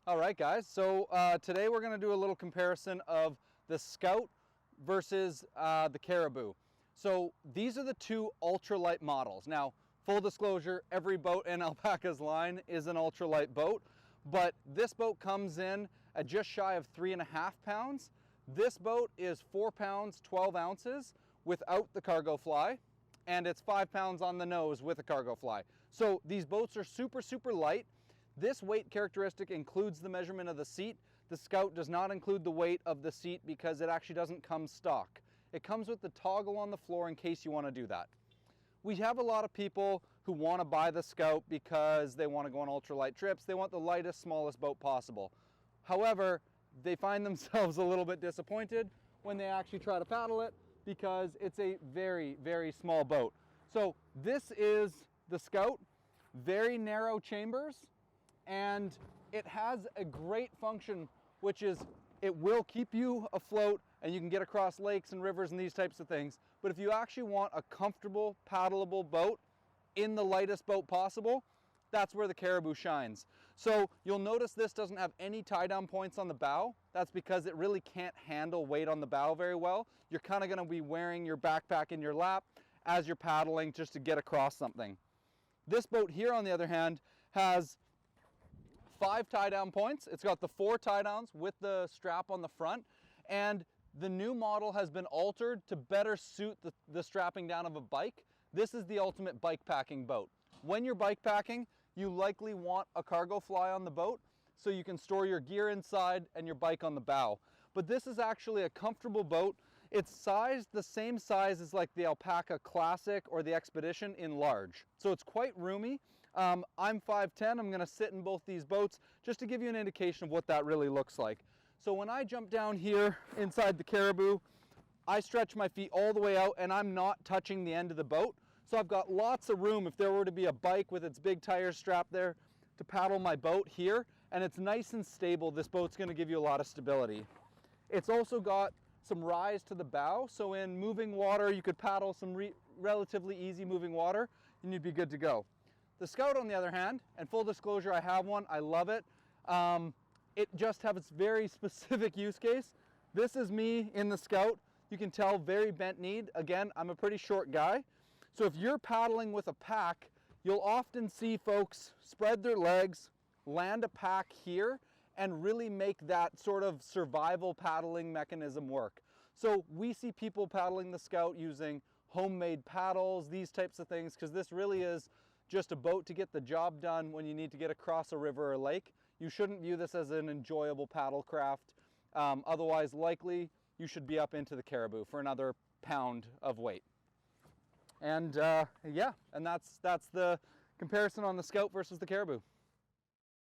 All right, guys, so today we're going to do a little comparison of the Scout versus the Caribou. So these are the two ultralight models. Now, full disclosure, every boat in Alpacka's line is an ultralight boat, but this boat comes in at just shy of 3.5 pounds. This boat is 4 pounds, 12 ounces without the cargo fly, and it's 5 pounds on the nose with a cargo fly. So these boats are super, super light. This weight characteristic includes the measurement of the seat. The Scout does not include the weight of the seat because it actually doesn't come stock. It comes with the toggle on the floor in case you want to do that. We have a lot of people who want to buy the Scout because they want to go on ultralight trips. They want the lightest, smallest boat possible. However, they find themselves a little bit disappointed when they actually try to paddle it because it's a very, very small boat. So this is the Scout, very narrow chambers, and it has a great function, which is it will keep you afloat and you can get across lakes and rivers and these types of things. But if you actually want a comfortable, paddleable boat in the lightest boat possible, that's where the Caribou shines. So you'll notice this doesn't have any tie-down points on the bow. That's because it really can't handle weight on the bow very well. You're kind of going to be wearing your backpack in your lap as you're paddling just to get across something. This boat here, on the other hand, has 5 tie-down points. It's got the 4 tie-downs with the strap on the front, and the new model has been altered to better suit the strapping down of a bike. This is the ultimate bike packing boat. When you're bike packing, you likely want a cargo fly on the boat so you can store your gear inside and your bike on the bow. But this is actually a comfortable boat. It's sized the same size as like the Alpacka Classic or the Expedition in large. So it's quite roomy. I'm 5'10", I'm gonna sit in both these boats just to give you an indication of what that really looks like. So when I jump down here inside the Caribou, I stretch my feet all the way out and I'm not touching the end of the boat. So I've got lots of room if there were to be a bike with its big tires strapped there to paddle my boat here, and it's nice and stable. This boat's gonna give you a lot of stability. It's also got some rise to the bow, so in moving water you could paddle some relatively easy moving water and you'd be good to go. The Scout, on the other hand, and full disclosure, I have one, I love it. It just has its very specific use case. This is me in the Scout. You can tell, very bent kneed. Again, I'm a pretty short guy. So if you're paddling with a pack, you'll often see folks spread their legs, land a pack here, and really make that sort of survival paddling mechanism work. So we see people paddling the Scout using homemade paddles, these types of things, because this really is just a boat to get the job done when you need to get across a river or lake. You shouldn't view this as an enjoyable paddle craft. Otherwise, likely you should be up into the Caribou for another pound of weight. And yeah, and that's the comparison on the Scout versus the Caribou.